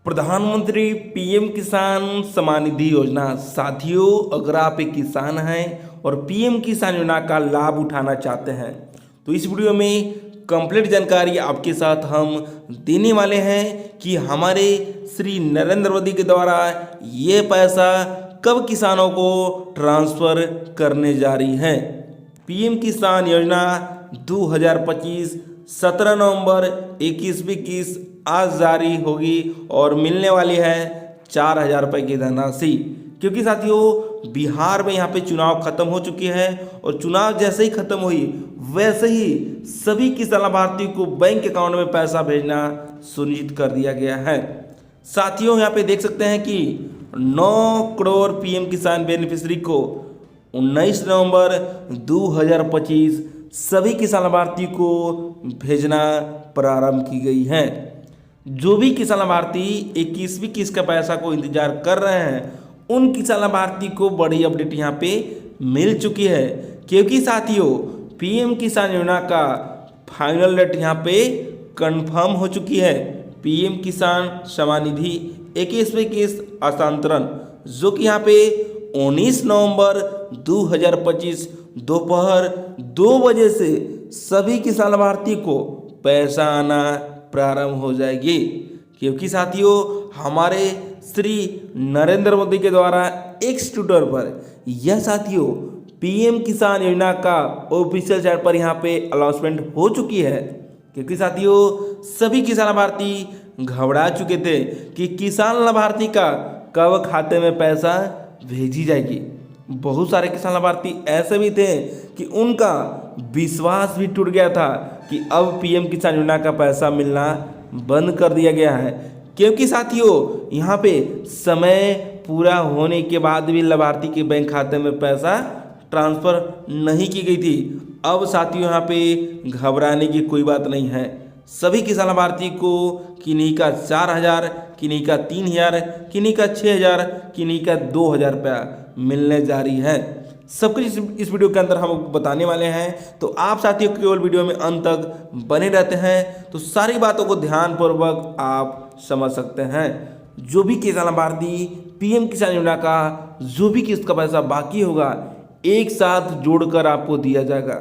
प्रधानमंत्री पीएम किसान सम्मान निधि योजना। साथियों, अगर आप एक किसान हैं और पीएम किसान योजना का लाभ उठाना चाहते हैं तो इस वीडियो में कंप्लीट जानकारी आपके साथ हम देने वाले हैं कि हमारे श्री नरेंद्र मोदी के द्वारा ये पैसा कब किसानों को ट्रांसफ़र करने जा रही है। पीएम किसान योजना 2025 17 नवंबर 21 आज जारी होगी और मिलने वाली है 4,000 रुपये की धनराशि। क्योंकि साथियों, बिहार में यहाँ पे चुनाव खत्म हो चुकी है और चुनाव जैसे ही खत्म हुई वैसे ही सभी किसान लाभार्थी को बैंक अकाउंट में पैसा भेजना सुनिश्चित कर दिया गया है। साथियों, यहाँ पे देख सकते हैं कि 9 करोड़ पीएम किसान बेनिफिशियरी को 19 नवंबर 2025 सभी किसान लाभार्थी को भेजना प्रारंभ की गई है। जो भी किसान लाभार्थी 21वीं किस्त का पैसा को इंतजार कर रहे हैं उन किसान लाभार्थी को बड़ी अपडेट यहाँ पे मिल चुकी है। क्योंकि साथियों, पीएम किसान योजना का फाइनल डेट यहाँ पे कंफर्म हो चुकी है। पीएम किसान सम्मान निधि 21वीं किस्त हस्तांतरण जो कि यहाँ पे 19 नवंबर 2025 दोपहर 2 बजे से सभी किसान लाभार्थी को पैसा आना प्रारंभ हो जाएगी। क्योंकि साथियों, हमारे श्री नरेंद्र मोदी के द्वारा एक्स ट्विटर पर यह साथियों पीएम किसान योजना का ऑफिशियल साइट पर यहाँ पे अनाउंसमेंट हो चुकी है। क्योंकि साथियों, सभी किसान लाभार्थी घबरा चुके थे कि किसान लाभार्थी का कब खाते में पैसा भेजी जाएगी। बहुत सारे किसान लाभार्थी ऐसे भी थे कि उनका विश्वास भी टूट गया था कि अब पीएम किसान योजना का पैसा मिलना बंद कर दिया गया है। क्योंकि साथियों, यहाँ पे समय पूरा होने के बाद भी लाभार्थी के बैंक खाते में पैसा ट्रांसफ़र नहीं की गई थी। अब साथियों, यहाँ पे घबराने की कोई बात नहीं है। सभी किसान लाभार्थी को किन्हीं का 4,000, किन्हीं का 3,000, किन्हीं का 6,000, किन्हीं का 2,000 रुपया मिलने जा रही है। सब कुछ इस वीडियो के अंदर हम बताने वाले हैं। तो आप साथियों केवल वीडियो में अंत तक बने रहते हैं तो सारी बातों को ध्यानपूर्वक आप समझ सकते हैं। जो भी किसान लाभार्थी पीएम किसान योजना का जो भी किस्त का पैसा बाकी होगा एक साथ जोड़कर आपको दिया जाएगा।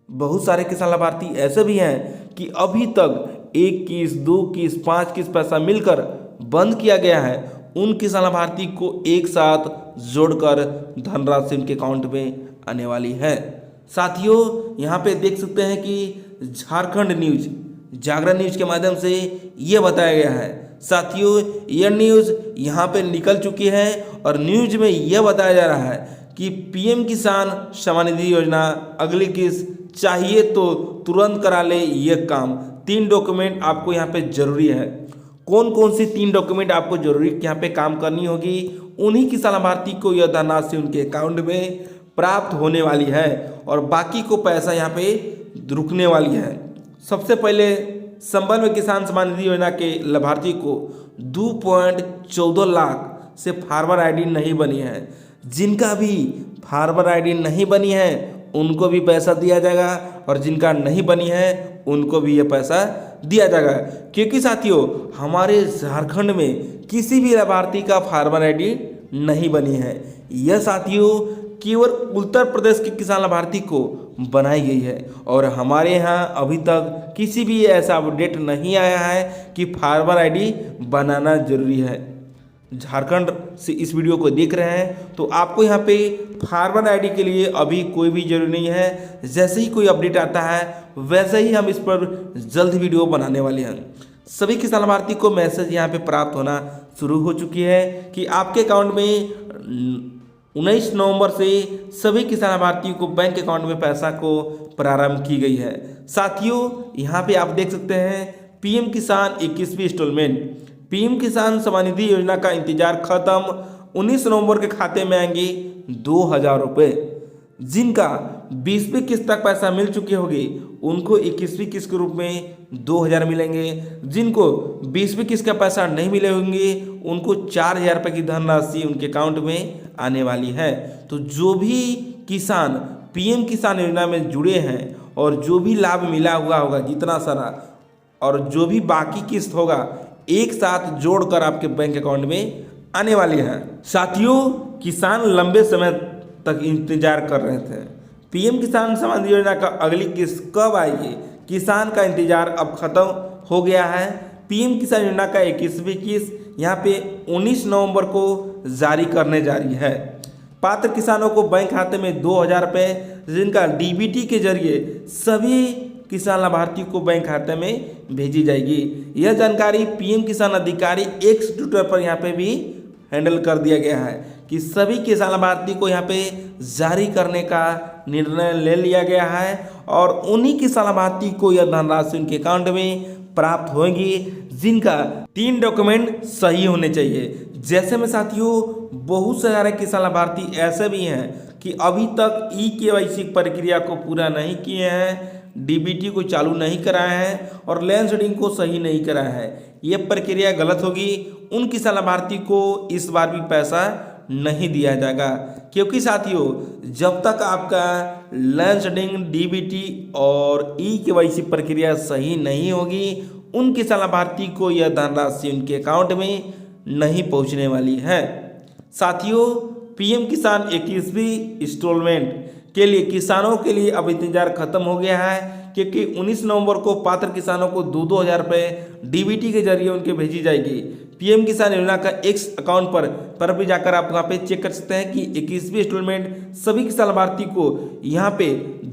बहुत सारे किसान लाभार्थी ऐसे भी हैं कि अभी तक 1 किस्त, 2 किस्त, 5 किस्त पैसा मिलकर बंद किया गया है। उन किसान लाभार्थी को एक साथ जोड़कर धनराशि उनके अकाउंट में आने वाली है। साथियों, यहाँ पे देख सकते हैं कि झारखंड न्यूज, जागरण न्यूज के माध्यम से ये बताया गया है। साथियों, यह न्यूज़ यहाँ पे निकल चुकी है और न्यूज में यह बताया जा रहा है कि पीएम किसान सम्मान निधि योजना अगली किस्त चाहिए तो तुरंत करा ले ये काम। 3 डॉक्यूमेंट आपको यहाँ पे जरूरी है। कौन कौन सी 3 डॉक्यूमेंट आपको जरूरी यहाँ पे काम करनी होगी, उन्हीं किसान लाभार्थी को यह धनराशि उनके अकाउंट में प्राप्त होने वाली है और बाकी को पैसा यहाँ पे रुकने वाली है। सबसे पहले संबल में किसान सम्मान निधि योजना के लाभार्थी को 2.14 लाख से फार्मर आईडी नहीं बनी है। जिनका भी फार्मर आईडी नहीं बनी है उनको भी पैसा दिया जाएगा और जिनका नहीं बनी है उनको भी ये पैसा दिया जाएगा। क्योंकि साथियों, हमारे झारखंड में किसी भी लाभार्थी का फार्मर आईडी नहीं बनी है। यह साथियों केवल उत्तर प्रदेश के किसान लाभार्थी को बनाई गई है और हमारे यहाँ अभी तक किसी भी ऐसा अपडेट नहीं आया है कि फार्मर आईडी बनाना जरूरी है। झारखंड से इस वीडियो को देख रहे हैं तो आपको यहाँ पे फार्मर आईडी के लिए अभी कोई भी जरूरी नहीं है। जैसे ही कोई अपडेट आता है वैसे ही हम इस पर जल्द वीडियो बनाने वाले हैं। सभी किसान लाभार्थी को मैसेज यहाँ पे प्राप्त होना शुरू हो चुकी है कि आपके अकाउंट में 19 नवंबर से सभी किसान लाभार्थियों को बैंक अकाउंट में पैसा को प्रारंभ की गई है। साथियों, यहाँ पे आप देख सकते हैं पीएम किसान 21वीं इंस्टॉलमेंट पीएम किसान सम्मान निधि योजना का इंतजार खत्म। 19 नवंबर के खाते में आएंगे 2,000 रुपये। जिनका 20वीं किस्त तक पैसा मिल चुकी होगी उनको 21वीं किस्त के रूप में 2,000 मिलेंगे। जिनको 20वीं किस्त का पैसा नहीं मिले होंगे उनको 4,000 रुपये की धनराशि उनके अकाउंट में आने वाली है। तो जो भी किसान पीएम किसान योजना में जुड़े हैं और जो भी लाभ मिला हुआ होगा जितना सारा और जो भी बाकी किस्त होगा एक साथ जोड़कर आपके बैंक अकाउंट में आने वाली है। साथियों, किसान लंबे समय तक इंतजार कर रहे थे। पीएम किसान सम्मान योजना का अगली किस्त कब आएगी? किसान का इंतजार अब खत्म हो गया है। पीएम किसान योजना का 21वीं किस्त यहाँ पे 19 नवंबर को जारी करने जा रही है। पात्र किसानों को बैंक खाते में 2000 रुपये, जिनका डीबीटी के जरिए सभी किसान लाभार्थी को बैंक खाते में भेजी जाएगी। यह जानकारी पीएम किसान अधिकारी एक्स ट्विटर पर यहाँ पे भी हैंडल कर दिया गया है कि सभी किसान लाभार्थी को यहाँ पे जारी करने का निर्णय ले लिया गया है और उन्हीं किसान लाभार्थी को यह धनराशि उनके अकाउंट में प्राप्त होगी जिनका 3 डॉक्यूमेंट सही होने चाहिए। जैसे में साथियों, बहुत सारे किसान लाभार्थी ऐसे भी हैं कि अभी तक ई-केवाईसी प्रक्रिया को पूरा नहीं किए हैं, डीबीटी को चालू नहीं कराया है और लैंड सीडिंग को सही नहीं कराया है। ये प्रक्रिया गलत होगी। उन किसान लाभार्थी को इस बार भी पैसा नहीं दिया जाएगा, क्योंकि साथियों, जब तक आपका लैंड सीडिंग, डीबीटी और ई-केवाईसी प्रक्रिया सही नहीं होगी, उन किसान लाभार्थी को यह धनराशि उनके अकाउंट में नहीं पहुंचने वाली है। साथियों, पीएम किसान 21वीं इंस्टॉलमेंट के लिए किसानों के लिए अब इंतजार खत्म हो गया है, क्योंकि 19 नवंबर को पात्र किसानों को 2-2 हज़ार रुपये डीबीटी के जरिए उनके भेजी जाएगी। पीएम किसान योजना का एक्स अकाउंट पर भी जाकर आप वहाँ पे चेक कर सकते हैं कि 21वीं इंस्टॉलमेंट सभी किसान लाभार्थी को यहाँ पे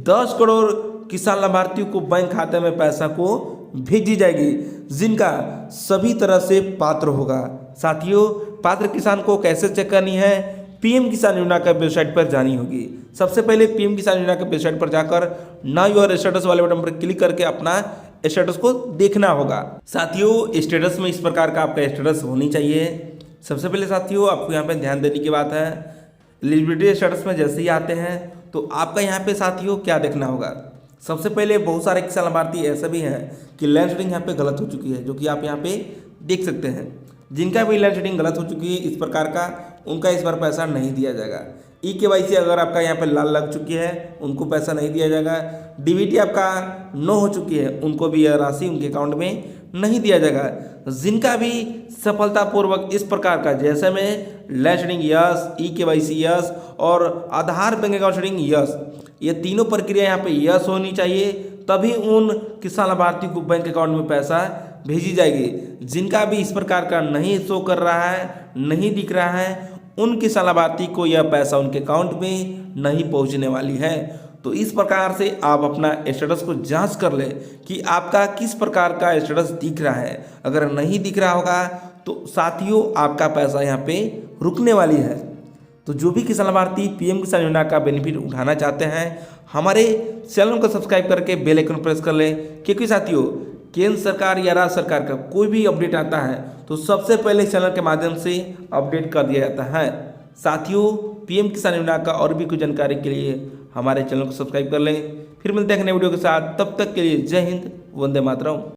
10 करोड़ किसान लाभार्थियों को बैंक खाते में पैसा को भेजी जाएगी, जिनका सभी तरह से पात्र होगा। साथियों, पात्र किसान को कैसे चेक करनी है? पीएम किसान योजना का वेबसाइट पर जानी होगी। सबसे पहले पीएम किसान योजना के वेबसाइट पर जाकर नाउ योर स्टेटस वाले बटन पर क्लिक करके अपना स्टेटस को देखना होगा। साथियों, स्टेटस में इस प्रकार का आपका स्टेटस होनी चाहिए। सबसे पहले साथियों, आपको यहाँ पे ध्यान देने की बात है, एलिजिबिलिटी स्टेटस में जैसे ही आते हैं तो आपका यहाँ पे साथियों क्या देखना होगा। सबसे पहले बहुत सारे किसान लाभार्थी ऐसे भी हैं कि लैंड सीडिंग यहाँ पे गलत हो चुकी है, जो कि आप यहाँ पे देख सकते हैं। जिनका भी लैंड सीडिंग गलत हो चुकी है इस प्रकार का, उनका इस बार पैसा नहीं दिया जाएगा। ई-केवाईसी अगर आपका यहाँ पे लाल लग चुकी है, उनको पैसा नहीं दिया जाएगा। डीबीटी आपका नो हो चुकी है, उनको भी यह राशि उनके अकाउंट में नहीं दिया जाएगा। जिनका भी सफलतापूर्वक इस प्रकार का, जैसे में land seeding yes, e-KYC yes और आधार बैंक अकाउंट सीडिंग यस, ये तीनों प्रक्रिया यहाँ पे यस होनी चाहिए, तभी उन किसान लाभार्थी को बैंक अकाउंट में पैसा भेजी जाएगी। जिनका भी इस प्रकार का नहीं शो कर रहा है, नहीं दिख रहा है, उन किसान लाभार्थी को यह पैसा उनके अकाउंट में नहीं पहुंचने वाली है। तो इस प्रकार से आप अपना स्टेटस को जांच कर ले कि आपका किस प्रकार का स्टेटस दिख रहा है। अगर नहीं दिख रहा होगा तो साथियों, आपका पैसा यहाँ पे रुकने वाली है। तो जो भी किसान लाभार्थी पीएम किसान योजना का बेनिफिट उठाना चाहते हैं, हमारे चैनल को सब्सक्राइब करके बेल आइकन प्रेस कर लें, क्योंकि साथियों, केंद्र सरकार या राज्य सरकार का कोई भी अपडेट आता है तो सबसे पहले चैनल के माध्यम से अपडेट कर दिया जाता है। साथियों, पीएम किसान योजना का और भी कुछ जानकारी के लिए हमारे चैनल को सब्सक्राइब कर लें। फिर मिलते हैं नए वीडियो के साथ, तब तक के लिए जय हिंद, वंदे मातरम।